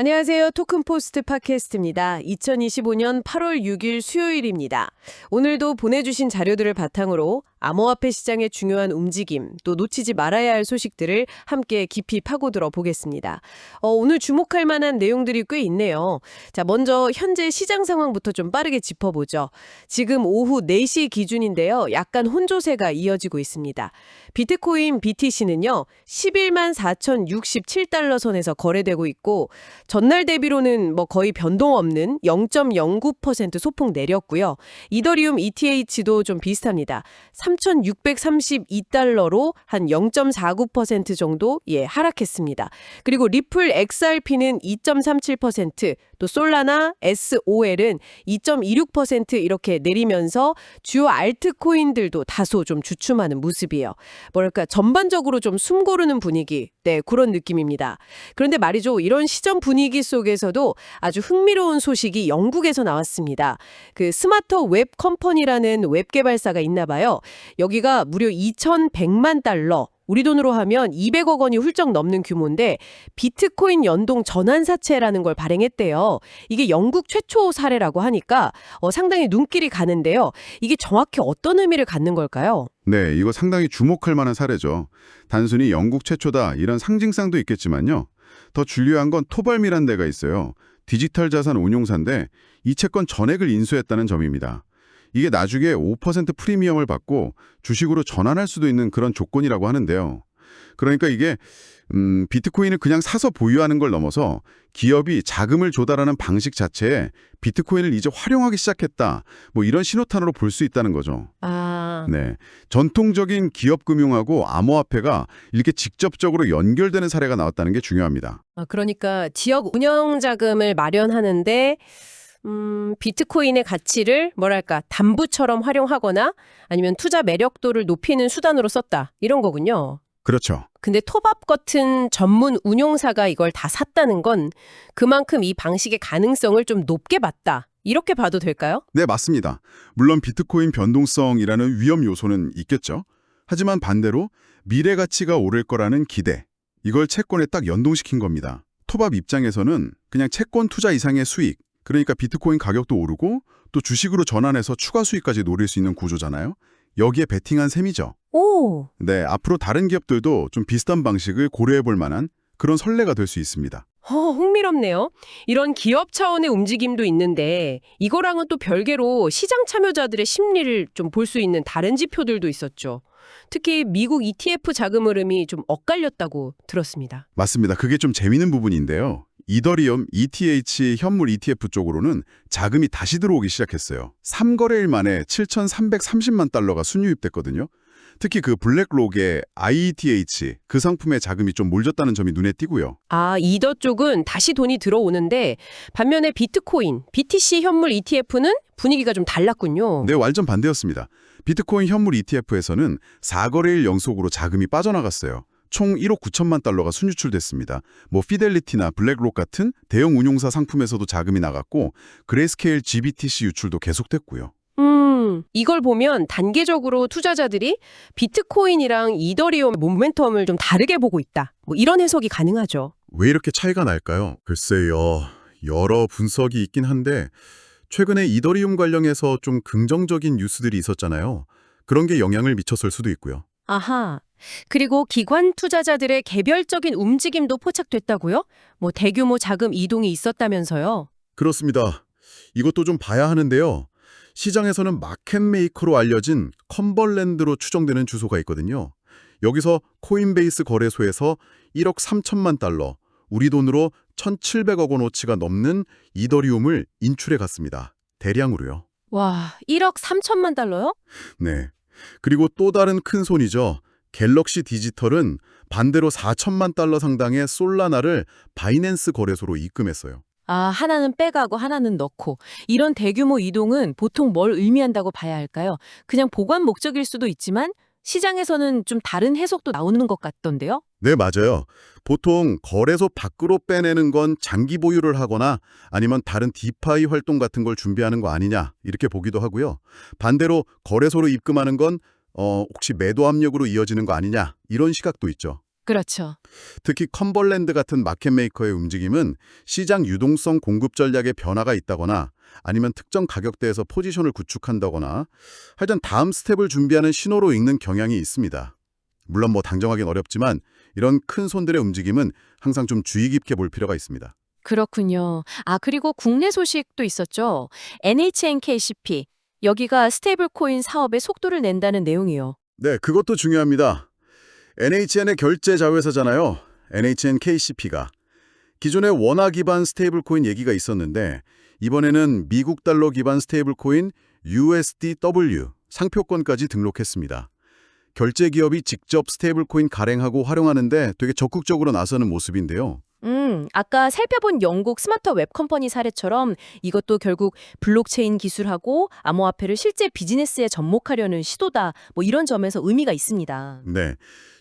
안녕하세요. 토큰포스트 팟캐스트입니다. 2025년 8월 6일 수요일입니다. 오늘도 보내주신 자료들을 바탕으로 암호화폐 시장의 중요한 움직임, 또 놓치지 말아야 할 소식들을 함께 깊이 파고들어 보겠습니다. 오늘 주목할 만한 내용들이 꽤 있네요. 자, 먼저 현재 시장 상황부터 좀 빠르게 짚어보죠. 지금 오후 4시 기준인데요. 약간 혼조세가 이어지고 있습니다. 비트코인 BTC는요. 11만 4,067달러 선에서 거래되고 있고 전날 대비로는 거의 변동 없는 0.09% 소폭 내렸고요. 이더리움 ETH도 좀 비슷합니다. 3,632달러로 한 0.49% 정도 하락했습니다. 그리고 리플 XRP는 2.37%, 또 솔라나 SOL은 2.26% 이렇게 내리면서 주요 알트코인들도 다소 좀 주춤하는 모습이에요. 뭐랄까 전반적으로 좀 숨고르는 분위기, 그런 느낌입니다. 그런데 말이죠. 이런 시점 분위기 속에서도 아주 흥미로운 소식이 영국에서 나왔습니다. 그 스마터 웹 컴퍼니라는 웹 개발사가 있나 봐요. 여기가 무려 2,100만 달러, 우리 돈으로 하면 200억 원이 훌쩍 넘는 규모인데 비트코인 연동 전환사채라는 걸 발행했대요. 이게 영국 최초 사례라고 하니까 상당히 눈길이 가는데요. 이게 정확히 어떤 의미를 갖는 걸까요? 네, 이거 상당히 주목할 만한 사례죠. 단순히 영국 최초다 이런 상징성도 있겠지만요. 더 중요한 건 토발미란 데가 있어요. 디지털 자산 운용사인데 이 채권 전액을 인수했다는 점입니다. 이게 나중에 5% 프리미엄을 받고 주식으로 전환할 수도 있는 그런 조건이라고 하는데요. 그러니까 이게 비트코인을 그냥 사서 보유하는 걸 넘어서 기업이 자금을 조달하는 방식 자체에 비트코인을 이제 활용하기 시작했다. 이런 신호탄으로 볼 수 있다는 거죠. 네, 전통적인 기업 금융하고 암호화폐가 이렇게 직접적으로 연결되는 사례가 나왔다는 게 중요합니다. 그러니까 지역 운영 자금을 마련하는데 비트코인의 가치를 담부처럼 활용하거나 아니면 투자 매력도를 높이는 수단으로 썼다. 이런 거군요. 그렇죠. 근데 톱업 같은 전문 운용사가 이걸 다 샀다는 건 그만큼 이 방식의 가능성을 좀 높게 봤다. 이렇게 봐도 될까요? 네, 맞습니다. 물론 비트코인 변동성이라는 위험 요소는 있겠죠. 하지만 반대로 미래 가치가 오를 거라는 기대, 이걸 채권에 딱 연동시킨 겁니다. 톱업 입장에서는 그냥 채권 투자 이상의 수익, 그러니까 비트코인 가격도 오르고 또 주식으로 전환해서 추가 수익까지 노릴 수 있는 구조잖아요. 여기에 베팅한 셈이죠. 오! 네, 앞으로 다른 기업들도 좀 비슷한 방식을 고려해 볼 만한 그런 선례가 될 수 있습니다. 흥미롭네요. 이런 기업 차원의 움직임도 있는데 이거랑은 또 별개로 시장 참여자들의 심리를 좀 볼 수 있는 다른 지표들도 있었죠. 특히 미국 ETF 자금 흐름이 좀 엇갈렸다고 들었습니다. 맞습니다. 그게 좀 재미있는 부분인데요. 이더리움 ETH 현물 ETF 쪽으로는 자금이 다시 들어오기 시작했어요. 3거래일 만에 7,330만 달러가 순유입됐거든요. 특히 그 블랙록의 IETH 그 상품에 자금이 좀 몰렸다는 점이 눈에 띄고요. 이더 쪽은 다시 돈이 들어오는데 반면에 비트코인, BTC 현물 ETF는 분위기가 좀 달랐군요. 네, 완전 반대였습니다. 비트코인 현물 ETF에서는 4거래일 연속으로 자금이 빠져나갔어요. 총 1억 9천만 달러가 순유출됐습니다. 피델리티나 블랙록 같은 대형 운용사 상품에서도 자금이 나갔고 그레이스케일 GBTC 유출도 계속됐고요. 이걸 보면 단계적으로 투자자들이 비트코인이랑 이더리움 모멘텀을 좀 다르게 보고 있다. 이런 해석이 가능하죠. 왜 이렇게 차이가 날까요? 글쎄요. 여러 분석이 있긴 한데 최근에 이더리움 관련해서 좀 긍정적인 뉴스들이 있었잖아요. 그런 게 영향을 미쳤을 수도 있고요. 아하. 그리고 기관 투자자들의 개별적인 움직임도 포착됐다고요? 대규모 자금 이동이 있었다면서요? 그렇습니다. 이것도 좀 봐야 하는데요. 시장에서는 마켓메이커로 알려진 컴벌랜드로 추정되는 주소가 있거든요. 여기서 코인베이스 거래소에서 1억 3천만 달러, 우리 돈으로 1,700억 원어치가 넘는 이더리움을 인출해 갔습니다. 대량으로요. 와, 1억 3천만 달러요? 네. 그리고 또 다른 큰 손이죠. 갤럭시 디지털은 반대로 4천만 달러 상당의 솔라나를 바이낸스 거래소로 입금했어요. 하나는 빼가고 하나는 넣고. 이런 대규모 이동은 보통 뭘 의미한다고 봐야 할까요? 그냥 보관 목적일 수도 있지만 시장에서는 좀 다른 해석도 나오는 것 같던데요? 네, 맞아요. 보통 거래소 밖으로 빼내는 건 장기 보유를 하거나 아니면 다른 디파이 활동 같은 걸 준비하는 거 아니냐 이렇게 보기도 하고요. 반대로 거래소로 입금하는 건 혹시 매도 압력으로 이어지는 거 아니냐 이런 시각도 있죠. 그렇죠. 특히 컴벌랜드 같은 마켓메이커의 움직임은 시장 유동성 공급 전략의 변화가 있다거나 아니면 특정 가격대에서 포지션을 구축한다거나 하여튼 다음 스텝을 준비하는 신호로 읽는 경향이 있습니다. 물론 당정하기는 어렵지만 이런 큰 손들의 움직임은 항상 좀 주의 깊게 볼 필요가 있습니다. 그렇군요. 그리고 국내 소식도 있었죠. NHNKCP. 여기가 스테이블 코인 사업에 속도를 낸다는 내용이요. 네, 그것도 중요합니다. NHN의 결제 자회사잖아요. NHNKCP가. 기존에 원화 기반 스테이블 코인 얘기가 있었는데 이번에는 미국 달러 기반 스테이블 코인 USDW 상표권까지 등록했습니다. 결제 기업이 직접 스테이블 코인 발행하고 활용하는데 되게 적극적으로 나서는 모습인데요. 아까 살펴본 영국 스마트 웹 컴퍼니 사례처럼 이것도 결국 블록체인 기술하고 암호화폐를 실제 비즈니스에 접목하려는 시도다. 이런 점에서 의미가 있습니다. 네,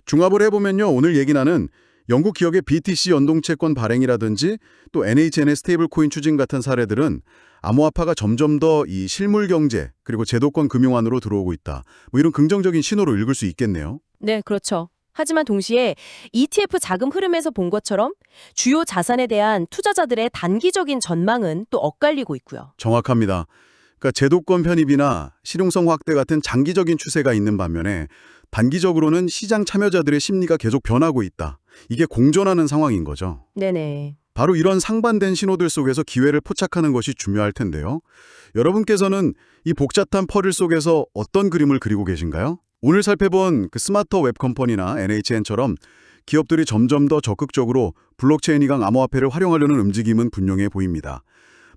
종합을 해보면요. 오늘 얘기 나는 영국 기업의 BTC 연동채권 발행이라든지 또 NHN의 스테이블 코인 추진 같은 사례들은 암호화폐가 점점 더 이 실물 경제 그리고 제도권 금융 안으로 들어오고 있다. 이런 긍정적인 신호로 읽을 수 있겠네요. 네, 그렇죠. 하지만 동시에 ETF 자금 흐름에서 본 것처럼 주요 자산에 대한 투자자들의 단기적인 전망은 또 엇갈리고 있고요. 정확합니다. 그러니까 제도권 편입이나 실용성 확대 같은 장기적인 추세가 있는 반면에 단기적으로는 시장 참여자들의 심리가 계속 변하고 있다. 이게 공존하는 상황인 거죠. 네네. 바로 이런 상반된 신호들 속에서 기회를 포착하는 것이 중요할 텐데요. 여러분께서는 이 복잡한 퍼즐 속에서 어떤 그림을 그리고 계신가요? 오늘 살펴본 그 스마트 웹 컴퍼니나 NHN처럼 기업들이 점점 더 적극적으로 블록체인 이강 암호화폐를 활용하려는 움직임은 분명해 보입니다.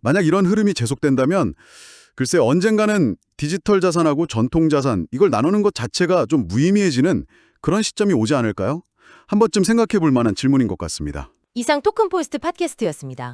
만약 이런 흐름이 지속된다면 글쎄 언젠가는 디지털 자산하고 전통 자산 이걸 나누는 것 자체가 좀 무의미해지는 그런 시점이 오지 않을까요? 한 번쯤 생각해 볼 만한 질문인 것 같습니다. 이상 토큰포스트 팟캐스트였습니다.